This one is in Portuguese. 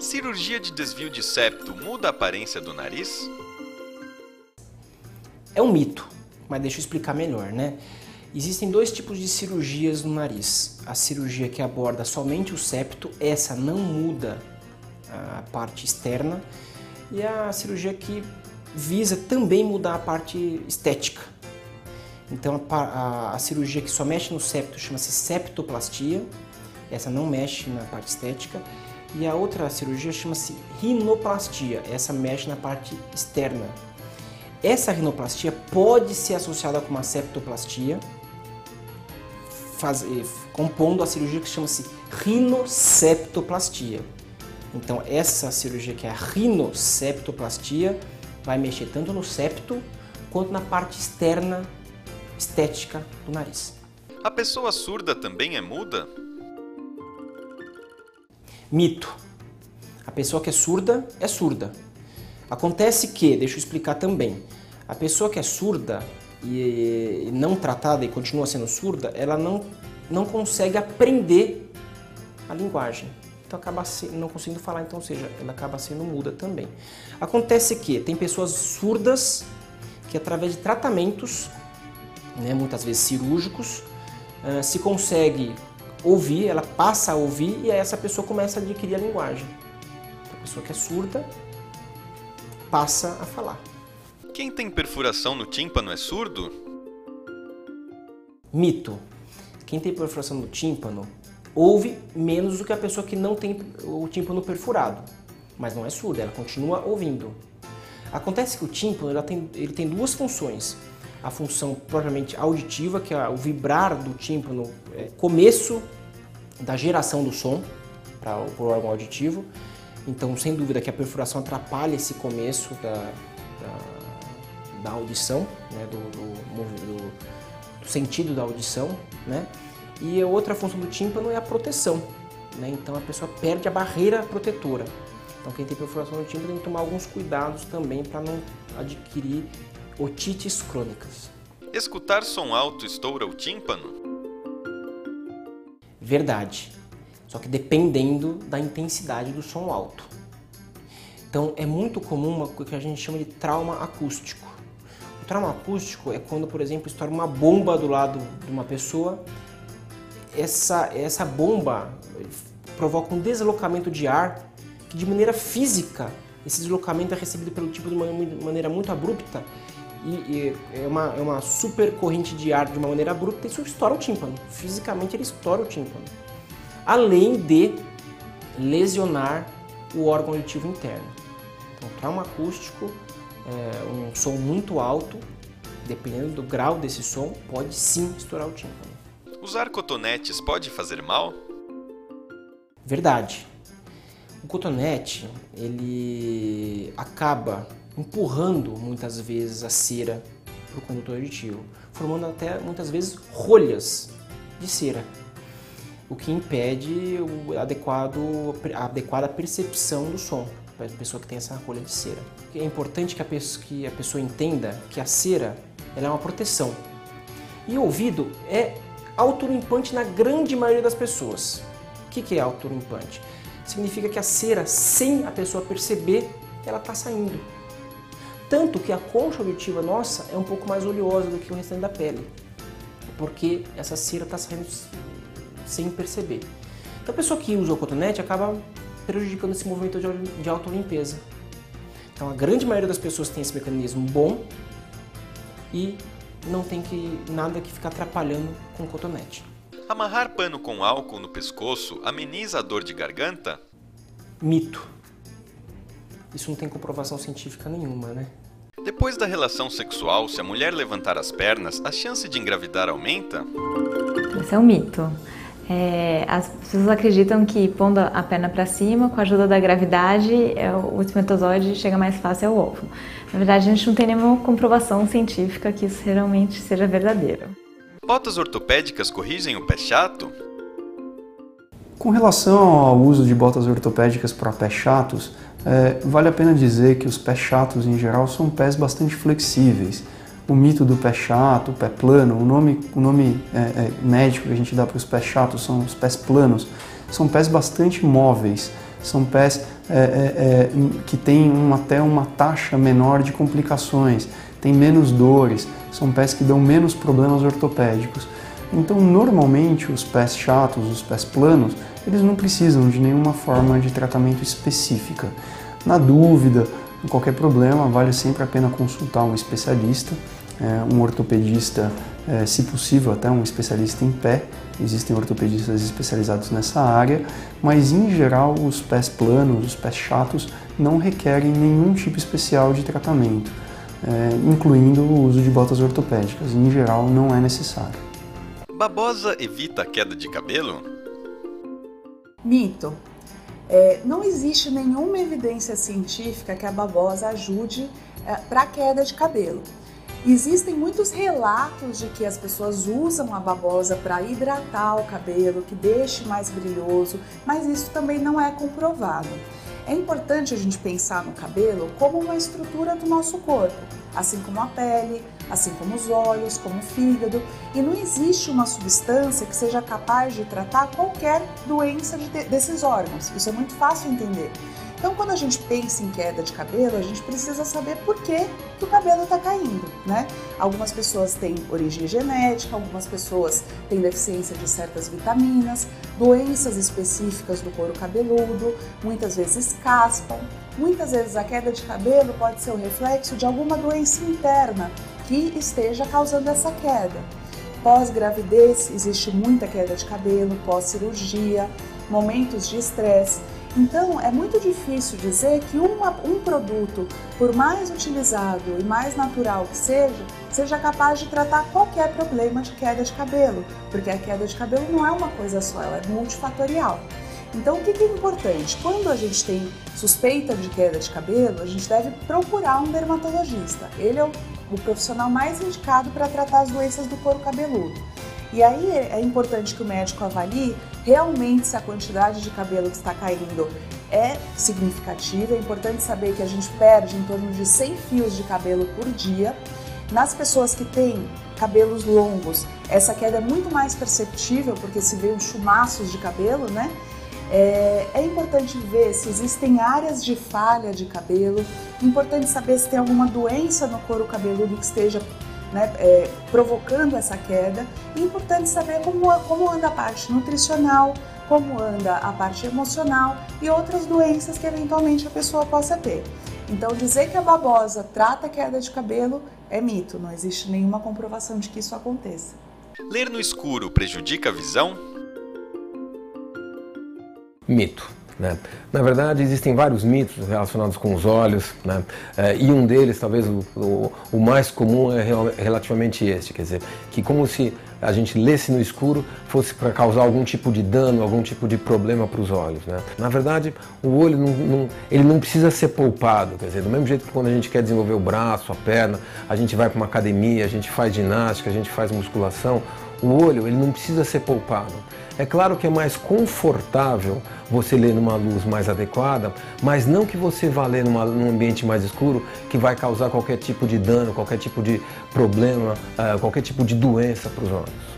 Cirurgia de desvio de septo muda a aparência do nariz? É um mito, mas deixa eu explicar melhor, né? Existem dois tipos de cirurgias no nariz. A cirurgia que aborda somente o septo, essa não muda a parte externa, e a cirurgia que visa também mudar a parte estética. Então a cirurgia que só mexe no septo chama-se septoplastia, essa não mexe na parte estética, e a outra cirurgia chama-se rinoplastia, essa mexe na parte externa. Essa rinoplastia pode ser associada com uma septoplastia, compondo a cirurgia que chama-se rinoseptoplastia. Então essa cirurgia que é a rinoseptoplastia vai mexer tanto no septo quanto na parte externa estética do nariz. A pessoa surda também é muda? Mito. A pessoa que é surda é surda. Acontece que, deixa eu explicar também, a pessoa que é surda e não tratada e continua sendo surda, ela não consegue aprender a linguagem. Então acaba não conseguindo falar, então, ou seja, ela acaba sendo muda também. Acontece que tem pessoas surdas que através de tratamentos, né, muitas vezes cirúrgicos, se consegue ouvir, ela passa a ouvir e aí essa pessoa começa a adquirir a linguagem. A pessoa que é surda passa a falar. Quem tem perfuração no tímpano é surdo? Mito. Quem tem perfuração no tímpano ouve menos do que a pessoa que não tem o tímpano perfurado, mas não é surda, ela continua ouvindo. Acontece que o tímpano ele tem duas funções. A função propriamente auditiva, que é o vibrar do tímpano, começo da geração do som para o órgão auditivo. Então, sem dúvida que a perfuração atrapalha esse começo da audição, né, do sentido da audição, né? E a outra função do tímpano é a proteção, né? Então a pessoa perde a barreira protetora. Então quem tem perfuração no tímpano tem que tomar alguns cuidados também para não adquirir otites crônicas. Escutar som alto estoura o tímpano? Verdade, só que dependendo da intensidade do som alto. Então é muito comum o que a gente chama de trauma acústico. O trauma acústico é quando, por exemplo, estoura uma bomba do lado de uma pessoa. Essa bomba provoca um deslocamento de ar que, de maneira física, esse deslocamento é recebido pelo tipo de uma maneira muito abrupta e é uma super corrente de ar de uma maneira abrupta, e isso estoura o tímpano. Fisicamente ele estoura o tímpano. Além de lesionar o órgão auditivo interno. Então, trauma acústico, um som muito alto, dependendo do grau desse som, pode sim estourar o tímpano. Usar cotonetes pode fazer mal? Verdade. O cotonete, ele acaba empurrando muitas vezes a cera para o condutor auditivo, formando até muitas vezes rolhas de cera, o que impede a adequada percepção do som para a pessoa que tem essa rolha de cera. É importante que a pessoa entenda que a cera ela é uma proteção e o ouvido é autolimpante na grande maioria das pessoas. O que é autolimpante? Significa que a cera, sem a pessoa perceber, ela está saindo. Tanto que a concha auditiva nossa é um pouco mais oleosa do que o restante da pele, porque essa cera está saindo sem perceber. Então a pessoa que usa o cotonete acaba prejudicando esse movimento de autolimpeza. Então a grande maioria das pessoas tem esse mecanismo bom e não tem nada que ficar atrapalhando com o cotonete. Amarrar pano com álcool no pescoço ameniza a dor de garganta? Mito. Isso não tem comprovação científica nenhuma, né? Depois da relação sexual, se a mulher levantar as pernas, a chance de engravidar aumenta? Isso é um mito. As pessoas acreditam que pondo a perna para cima, com a ajuda da gravidade, o espermatozoide chega mais fácil ao ovo. Na verdade, a gente não tem nenhuma comprovação científica que isso realmente seja verdadeiro. Botas ortopédicas corrigem o pé chato? Com relação ao uso de botas ortopédicas para pés chatos, vale a pena dizer que os pés chatos, em geral, são pés bastante flexíveis. O mito do pé chato, pé plano, o nome médico que a gente dá para os pés chatos são os pés planos. São pés bastante móveis, são pés que têm até uma taxa menor de complicações, têm menos dores, são pés que dão menos problemas ortopédicos. Então, normalmente, os pés chatos, os pés planos, eles não precisam de nenhuma forma de tratamento específica. Na dúvida, em qualquer problema, vale sempre a pena consultar um especialista, um ortopedista, se possível até um especialista em pé. Existem ortopedistas especializados nessa área, mas em geral os pés planos, os pés chatos, não requerem nenhum tipo especial de tratamento, incluindo o uso de botas ortopédicas. Em geral, não é necessário. Babosa evita a queda de cabelo? Mito. Não existe nenhuma evidência científica que a babosa ajude para a queda de cabelo. Existem muitos relatos de que as pessoas usam a babosa para hidratar o cabelo, que deixe mais brilhoso, mas isso também não é comprovado. É importante a gente pensar no cabelo como uma estrutura do nosso corpo, assim como a pele, assim como os olhos, como o fígado, e não existe uma substância que seja capaz de tratar qualquer doença desses órgãos. Isso é muito fácil entender. Então, quando a gente pensa em queda de cabelo, a gente precisa saber por que o cabelo está caindo, né? Algumas pessoas têm origem genética, algumas pessoas têm deficiência de certas vitaminas, doenças específicas do couro cabeludo, muitas vezes caspam. Muitas vezes a queda de cabelo pode ser o reflexo de alguma doença interna que esteja causando essa queda. Pós-gravidez, existe muita queda de cabelo, pós-cirurgia, momentos de estresse. Então, é muito difícil dizer que um produto, por mais utilizado e mais natural que seja capaz de tratar qualquer problema de queda de cabelo, porque a queda de cabelo não é uma coisa só, ela é multifatorial. Então, o que é importante? Quando a gente tem suspeita de queda de cabelo, a gente deve procurar um dermatologista. Ele é o profissional mais indicado para tratar as doenças do couro cabeludo. E aí é importante que o médico avalie realmente se a quantidade de cabelo que está caindo é significativa. É importante saber que a gente perde em torno de 100 fios de cabelo por dia. Nas pessoas que têm cabelos longos, essa queda é muito mais perceptível, porque se vê uns chumaços de cabelo, né? É importante ver se existem áreas de falha de cabelo. É importante saber se tem alguma doença no couro cabeludo que esteja provocando essa queda. É importante saber como anda a parte nutricional, como anda a parte emocional e outras doenças que eventualmente a pessoa possa ter. Então, dizer que a babosa trata a queda de cabelo é mito, não existe nenhuma comprovação de que isso aconteça. Ler no escuro prejudica a visão? Mito. Né? Na verdade, existem vários mitos relacionados com os olhos, né? E um deles, talvez o mais comum, é relativamente este, quer dizer, que como se a gente lesse no escuro fosse para causar algum tipo de dano, algum tipo de problema para os olhos. Né? Na verdade, o olho ele não precisa ser poupado, quer dizer, do mesmo jeito que quando a gente quer desenvolver o braço, a perna, a gente vai para uma academia, a gente faz ginástica, a gente faz musculação, o olho ele não precisa ser poupado. É claro que é mais confortável você ler numa luz mais adequada, mas não que você vá ler num ambiente mais escuro que vai causar qualquer tipo de dano, qualquer tipo de problema, qualquer tipo de doença para os olhos.